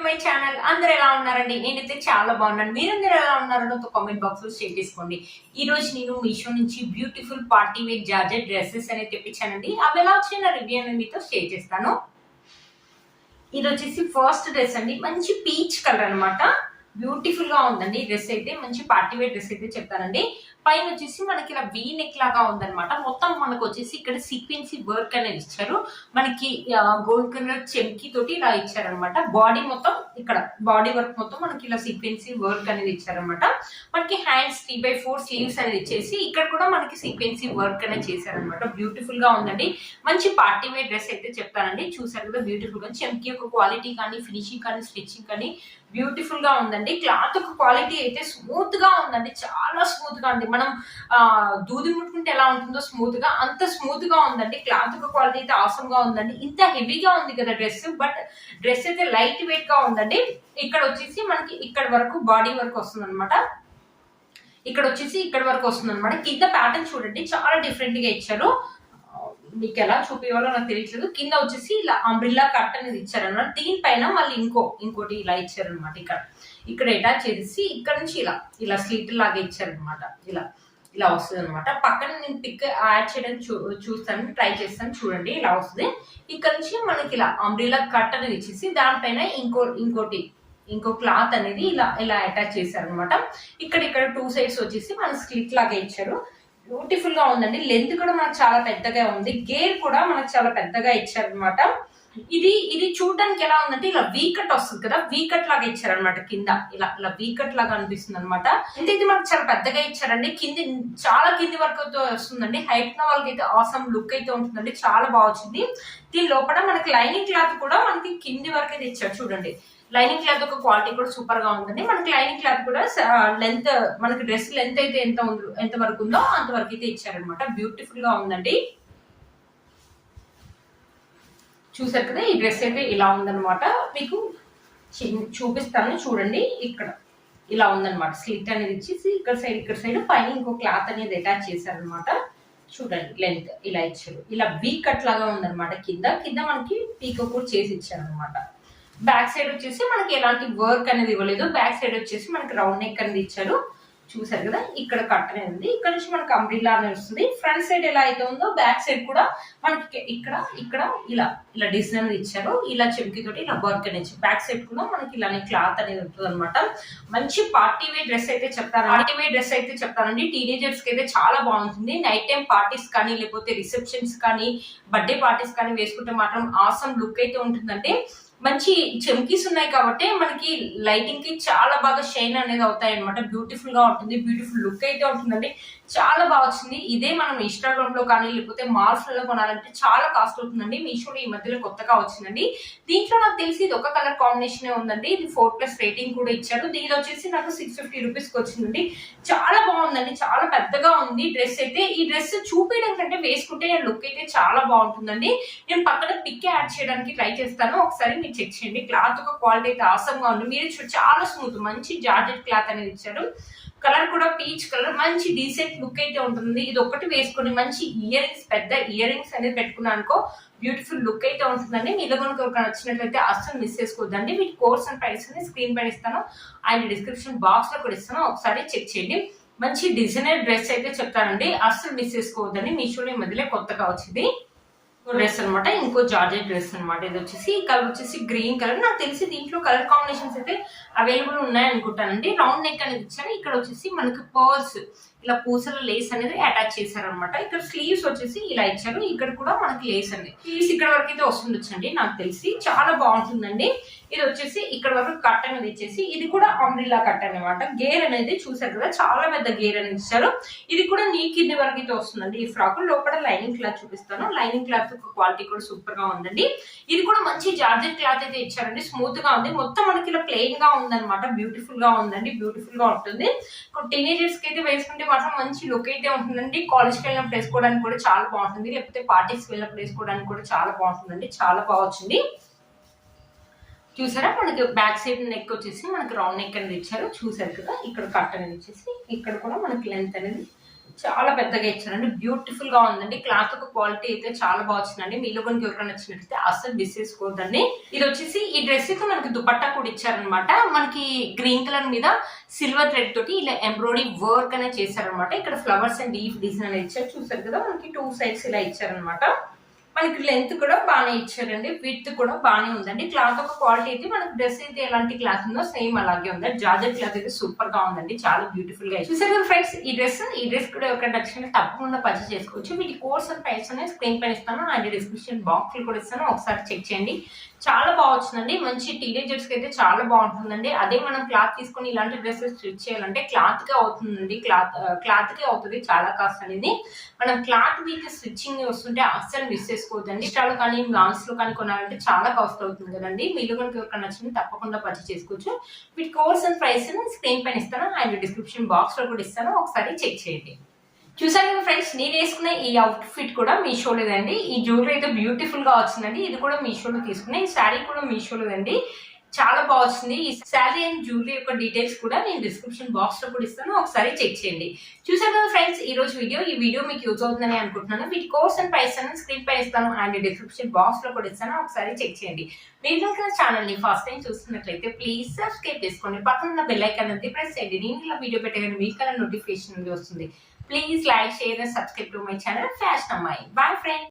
My channel. అందరూ ఎలా ఉన్నారండి? నేనైతే చాలా బాగున్నాను. మీరందరూ ఎలా ఉన్నారో నాతో కామెంట్ బాక్స్ లో షేర్ చేసుకోండి. ఈ రోజు నేను మీషో నుంచి beautiful party wear georgette dresses అనేది తెప్పించానండి. అవి ఎలా వచ్చిన రివ్యూ అనేది మీతో షేర్ చేస్తాను. ఇది వచ్చేసి ఫస్ట్ డ్రెస్ అండి. మంచి పీచ్ కలర్ అనమాట. బ్యూటిఫుల్ గా ఉందండి డ్రెస్ అయితే. మంచి పార్టీ వేర్ డ్రెస్ అయితే చెప్తానండి. పైన వచ్చేసి మనకి ఇలా వీ నెక్ లాగా ఉందన్నమాట. మొత్తం మనకు వచ్చేసి ఇక్కడ సీక్వెన్సీ వర్క్ అనేది ఇచ్చారు. మనకి గోల్డ్ కలర్ చెంకి తోటి ఇలా ఇచ్చారనమాట. బాడీ మొత్తం ఇక్కడ బాడీ వర్క్ మొత్తం మనకి ఇలా సీక్వెన్సీ వర్క్ అనేది ఇచ్చారనమాట. మనకి హ్యాండ్స్ 3/4 స్లీవ్స్ అనేది ఇచ్చేసి ఇక్కడ కూడా మనకి సీక్వెన్సీ వర్క్ అనేది చేశారనమాట. బ్యూటిఫుల్ గా ఉందండి. మంచి పార్టీ వేర్ డ్రెస్ అయితే చెప్తానండి. చూసారు కదా బ్యూటిఫుల్ గా. చెంకి యొక్క క్వాలిటీ కానీ, ఫినిషింగ్ కానీ, స్టిచ్చింగ్ కానీ బ్యూటిఫుల్ గా ఉందండి. క్లాత్ ఒక క్వాలిటీ అయితే స్మూత్ గా ఉందండి. చాలా స్మూత్ గా ఉంది. మనం దూది ముట్టుకుంటే ఎలా ఉంటుందో స్మూత్ గా, అంత స్మూత్ గా ఉందండి. క్లాత్ ఒక క్వాలిటీ అయితే ఆసమ్ గా ఉందండి. ఇంత హెవీగా ఉంది కదా డ్రెస్, బట్ డ్రెస్ అయితే లైట్ వెయిట్ గా ఉందండి. ఇక్కడ వచ్చేసి మనకి ఇక్కడ వరకు బాడీ వర్క్ వస్తుంది అనమాట. ఇక్కడ వచ్చేసి ఇక్కడ వరకు వస్తుంది అనమాట. కింద ప్యాటర్న్ చూడండి, చాలా డిఫరెంట్ గా ఇచ్చారు. మీకు ఎలా చూపించాలో నాకు తెలియట్లేదు. కింద వచ్చేసి ఇలా అంబ్రిల్లా కట్ అనేది ఇచ్చారనమాట. దీనిపైన మళ్ళీ ఇంకోటి ఇలా ఇచ్చారనమాట. ఇక్కడ అటాచ్ చేసి ఇక్కడ నుంచి ఇలా స్లిట్ లాగా ఇచ్చారనమాట. ఇలా వస్తుంది అనమాట. పక్కన నేను పిక్ యాడ్ చేయడానికి చూస్తాను, ట్రై చేస్తాను. చూడండి ఇలా వస్తుంది. ఇక్కడ నుంచి మనకి ఇలా అంబ్రిల్లా కట్ అనేది ఇచ్చేసి దానిపైన ఇంకో క్లాత్ అనేది ఇలా అటాచ్ చేశారనమాట. ఇక్కడ 2 సైడ్స్ వచ్చేసి మన స్లిట్ లాగా ఇచ్చారు. బ్యూటిఫుల్ గా ఉందండి. లెంత్ కూడా మనకు చాలా పెద్దగా ఉంది. గేర్ కూడా మనకు చాలా పెద్దగా ఇచ్చారనమాట. ఇది చూడడానికి ఎలా ఉందంటే ఇలా వీకట్ వస్తుంది కదా, వీకట్ లాగా ఇచ్చారనమాట. కింద ఇలా వీకట్ లాగా అనిపిస్తుంది అనమాట. అంటే ఇది మనకు చాలా పెద్దగా ఇచ్చారండి. చాలా కింది వరకు వస్తుందండి. హైట్ ఉన్న వాళ్ళకి అయితే ఆసమ్ లుక్ అయితే ఉంటుందండి. చాలా బాగా వచ్చింది. దీని లోపల మనకి లైనింగ్ క్లాత్ కూడా మనకి కింది వరకు అయితే ఇచ్చారు. చూడండి లైనింగ్ క్లాత్ ఒక క్వాలిటీ కూడా సూపర్ గా ఉందండి. మనకి లైనింగ్ క్లాత్ కూడా లెంత్, మనకి డ్రెస్ లెంత్ అయితే ఎంత వరకు ఉందో అంతవరకు అయితే ఇచ్చారనమాట. బ్యూటిఫుల్ గా ఉందండి. చూసారు కదా, ఈ డ్రెస్ అయితే ఇలా ఉందన్నమాట. మీకు చూపిస్తాను చూడండి. ఇక్కడ ఇలా ఉందన్నమాట. స్లిట్ అనేది ఇచ్చేసి ఇక్కడ సైడ్ పైన ఇంకో క్లాత్ అనేది అటాచ్ చేశారనమాట. చూడండి లెంత్ ఇలా ఇచ్చారు. ఇలా వీ కట్ లాగా ఉందన్నమాట. కింద మనకి పీకో కూడా చేసి ఇచ్చారనమాట. బ్యాక్ సైడ్ వచ్చేసి మనకి ఎలాంటి వర్క్ అనేది ఇవ్వలేదు. బ్యాక్ సైడ్ వచ్చేసి మనకి రౌండ్ నెక్ అనేది ఇచ్చారు. చూసారు కదా, ఇక్కడ కట్ అనేది ఉంది. ఇక్కడ నుంచి మనకి అంబ్రిల్లా అనేది వస్తుంది. ఫ్రంట్ సైడ్ ఎలా అయితే ఉందో బ్యాక్ సైడ్ కూడా మనకి ఇక్కడ ఇలా డిజైన్ అనేది ఇచ్చారు. ఇలా చెంకితోటి ఇలా వర్క్ అనేది ఇచ్చారు. బ్యాక్ సైడ్ కూడా మనకి ఇలానే క్లాత్ అనేది ఉంటుంది అనమాట. మంచి పార్టీ వేర్ డ్రెస్ అయితే చెప్తానండి. టీనేజర్స్ కి అయితే చాలా బాగుంటుంది. నైట్ టైం పార్టీస్ కానీ, లేకపోతే రిసెప్షన్స్ కానీ, బర్త్డే పార్టీస్ కానీ వేసుకుంటే మాత్రం ఆసమ్ లుక్ అయితే ఉంటుందంటే. మంచి చెంకీస్ ఉన్నాయి కాబట్టి మనకి లైటింగ్ కి చాలా బాగా షైన్ అనేది అవుతాయి అనమాట. బ్యూటిఫుల్ గా ఉంటుంది. బ్యూటిఫుల్ లుక్ అయితే ఉంటుందండి. చాలా బాగా వచ్చింది. ఇదే మనం ఇన్స్టాగ్రామ్ లో కానీ, లేకపోతే మాల్స్ లో కొనాలంటే చాలా కాస్ట్ అవుతుందండి. మీషోలో ఈ మధ్యలో కొత్తగా వచ్చిందండి. దీంట్లో నాకు తెలిసి ఇది ఒక కలర్ కాంబినేషన్ ఉందండి. ఇది 4+ రేటింగ్ కూడా ఇచ్చారు. దీని వచ్చేసి నాకు 650 రూపీస్ కి వచ్చిందండి. చాలా బాగుందండి. చాలా పెద్దగా ఉంది డ్రెస్ అయితే. ఈ డ్రెస్ చూపించడం కంటే వేసుకుంటే లుక్ అయితే చాలా బాగుంటుందండి. నేను పక్కన పిక్ యాడ్ చేయడానికి ట్రై చేస్తాను, ఒకసారి మీరు చెక్ చేయండి. క్లాత్ ఒక క్వాలిటీ అయితే ఆసమ్ గా ఉంది. మీరు చాలా స్మూత్, మంచి జార్జెట్ క్లాత్ అనేది ఇచ్చారు. కలర్ కూడా పీచ్ కలర్. మంచి డీసెంట్ లుక్ అయితే ఉంటుంది. ఇది ఒకటి వేసుకొని మంచి పెద్ద ఇయర్ రింగ్స్ అనేది పెట్టుకున్నాను అనుకో, బ్యూటిఫుల్ లుక్ అయితే ఉంటుందండి. మీలో కనుక నచ్చినట్లయితే అస్సలు మిస్ చేసుకోవద్దండి. మీకు కోర్స్ అండ్ ప్రైస్ అనేది స్క్రీన్ పైన ఇస్తాను, అండ్ డిస్క్రిప్షన్ బాక్స్ లో కూడా ఇస్తాను, ఒకసారి చెక్ చేయండి. మంచి డిజైనర్ డ్రెస్ అయితే చెప్తానండి. అస్సలు మిస్ చేసుకోవద్దండి. మీషోలో ఈ మధ్యలో కొత్తగా వచ్చింది డ్రెస్ అనమాట. ఇంకో జార్జెట్ డ్రెస్ అనమాట. ఇది వచ్చేసి కలర్ వచ్చేసి గ్రీన్ కలర్. నాకు తెలిసి దీంట్లో కలర్ కాంబినేషన్స్ అయితే అవైలబుల్ ఉన్నాయి అనుకుంటానండి. రౌండ్ నెక్ అనేది ఇచ్చారు. ఇక్కడ వచ్చేసి మనకి పర్ల్స్, ఇలా పూసల లేస్ అనేది అటాచ్ చేశారనమాట. ఇక్కడ స్లీవ్స్ వచ్చేసి ఇలా ఇచ్చారు. ఇక్కడ కూడా మనకి లేస్ అండి. స్లీవ్స్ ఇక్కడ వరకు అయితే వస్తుండొచ్చండి నాకు తెలిసి. చాలా బాగుంటుందండి. ఇది వచ్చేసి ఇక్కడ వరకు కట్ అనేది ఇచ్చేసి, ఇది కూడా అంబ్రిల్లా కట్ అనమాట. గేర్ అనేది చూసారు కదా, చాలా పెద్ద గేర్ అనేది ఇచ్చారు. ఇది కూడా నీ కింది వరకు అయితే వస్తుందండి. ఈ ఫ్రాక్ లోపల లైనింగ్ క్లాత్ చూపిస్తాను. లైనింగ్ క్లాత్ క్వాలిటీ కూడా సూపర్ గా ఉందండి. ఇది కూడా మంచి జార్జెట్ క్లాత్ అయితే ఇచ్చారండి. స్మూత్ గా ఉంది. మొత్తం మనకి ఇలా ప్లెయిన్ గా ఉందన్నమాట. బ్యూటిఫుల్ గా ఉందండి. బ్యూటిఫుల్ గా ఉంటుంది. టీనేజర్స్ కి అయితే వేసుకుంటే మాత్రం మంచి లుక్ అయితే ఉంటుందండి. కాలేజ్కి వెళ్ళినప్పుడు వేసుకోవడానికి కూడా చాలా బాగుంటుంది, లేకపోతే పార్టీస్కి వెళ్ళినప్పుడు వేసుకోవడానికి కూడా చాలా బాగుంటుందండి. చాలా బాగా వచ్చింది. చూసారా, మనకి బ్యాక్ సైడ్ నెక్ వచ్చేసి మనకి రౌండ్ నెక్ అనేది ఇచ్చారు. చూసారు కదా, ఇక్కడ కట్ అనేది ఇచ్చేసి ఇక్కడ కూడా మనకి లెంత్ అనేది చాలా పెద్దగా ఇచ్చారండి, బ్యూటిఫుల్ గా ఉందండి. క్లాత్ ఒక క్వాలిటీ అయితే చాలా బాగా వచ్చిందండి. మీలో కనుక ఎవరికైనా నచ్చినట్లయితే అస్సలు మిస్ చేసుకోవద్దండి. ఇది వచ్చేసి ఈ డ్రెస్ అయితే మనకి దుపట్టా కూడా ఇచ్చారనమాట. మనకి గ్రీన్ కలర్ మీద సిల్వర్ థ్రెడ్ తోటి ఇలా ఎంబ్రాయిడరీ వర్క్ అనేది చేశారనమాట. ఇక్కడ ఫ్లవర్స్ అండ్ లీఫ్ డిజైన్ అనేది ఇచ్చారు. చూసారు కదా, మనకి 2 సైడ్స్ ఇలా ఇచ్చారనమాట. మనకి లెంత్ కూడా బాగానే ఇచ్చారండి, విడ్త్ కూడా బాగానే ఉందండి. క్లాత్ ఒక క్వాలిటీ అయితే మనకి డ్రెస్ అయితే ఎలాంటి క్లాత్ ఉందో సేమ్ అలాగే ఉందండి. జార్జెట్ క్లాత్ అయితే సూపర్ గా ఉందండి, చాలా బ్యూటిఫుల్ గా చూసారు కదా ఫ్రెండ్స్. ఈ డ్రెస్ కూడా ఎవరికైనా నచ్చినట్టు తప్పకుండా పర్చేస్ చేసుకోవచ్చు. వీటి కోర్స్ అండ్ ప్రైస్ అనేది స్క్రీన్ పైన ఇస్తాను అండ్ డిస్క్రిప్షన్ బాక్స్ లో కూడా ఇస్తాను, ఒకసారి చెక్ చేయండి. చాలా బాగా వచ్చిందండి. మంచి టీనేజర్స్ కి అయితే చాలా బాగుంటుందండి. అదే మనం క్లాత్ తీసుకొని ఇలాంటి డ్రెస్సెస్ స్టిచ్ చేయాలంటే క్లాత్ కే అవుతుందండి, క్లాత్ కే అవుతుంది చాలా కాస్ట్ అనేది. మనం క్లాత్ మీకు స్టిచ్చింగ్ వస్తుంటే అస్సలు మిస్ చేసుకోవద్దండి. ఇష్టాలు కానీ మాల్స్ లో కానీ కొనాలంటే చాలా కాస్ట్ అవుతుంది కదండి. మీరు కనుక ఎవరికైనా నచ్చింది తప్పకుండా పర్చేస్ చేసుకోవచ్చు. వీటి కోర్స్ అండ్ ప్రైస్ స్క్రీన్ పైన ఇస్తాను అండ్ డిస్క్రిప్షన్ బాక్స్ లో కూడా ఇస్తాను, ఒకసారి చెక్ చేయండి. చూసారు కదా ఫ్రెండ్స్, నేను వేసుకునే ఈ అవుట్ ఫిట్ కూడా మీషోలోదండి. ఈ జ్యువెలరీ అయితే బ్యూటిఫుల్ గా వచ్చిందండి. ఇది కూడా మీషోలో తీసుకునే, ఈ శారీ కూడా మీషోలోదండి. చాలా బాగా వచ్చింది. ఈ శారీ అండ్ జ్యువెలరీ యొక్క డీటెయిల్స్ కూడా నేను డిస్క్రిప్షన్ బాక్స్ లో కూడా ఇస్తాను, ఒకసారి చెక్ చేయండి. చూసారు కదా ఫ్రెండ్స్, ఈ వీడియో మీకు యూజ్ అవుతుందని అనుకుంటున్నాను. వీటి కోర్స్ అండ్ ప్రైస్ అనేది స్క్రీన్ పై ఇస్తాను అండ్ డిస్క్రిప్షన్ బాక్స్ లో కూడా ఇస్తాను, ఒకసారి చెక్ చేయండి. మీరు కనుక ఛానల్ ని ఫస్ట్ టైం చూస్తున్నట్లయితే ప్లీజ్ సబ్స్క్రైబ్ చేసుకోండి. పక్కన ఉన్న బెల్ ఐకాన్ అనేది ప్రెస్ చేయండి. నేను ఇలా వీడియో పెట్టగానే మీకు నోటిఫికేషన్ వస్తుంది. Please like, share and subscribe to my channel Fashion Amai. Bye friends.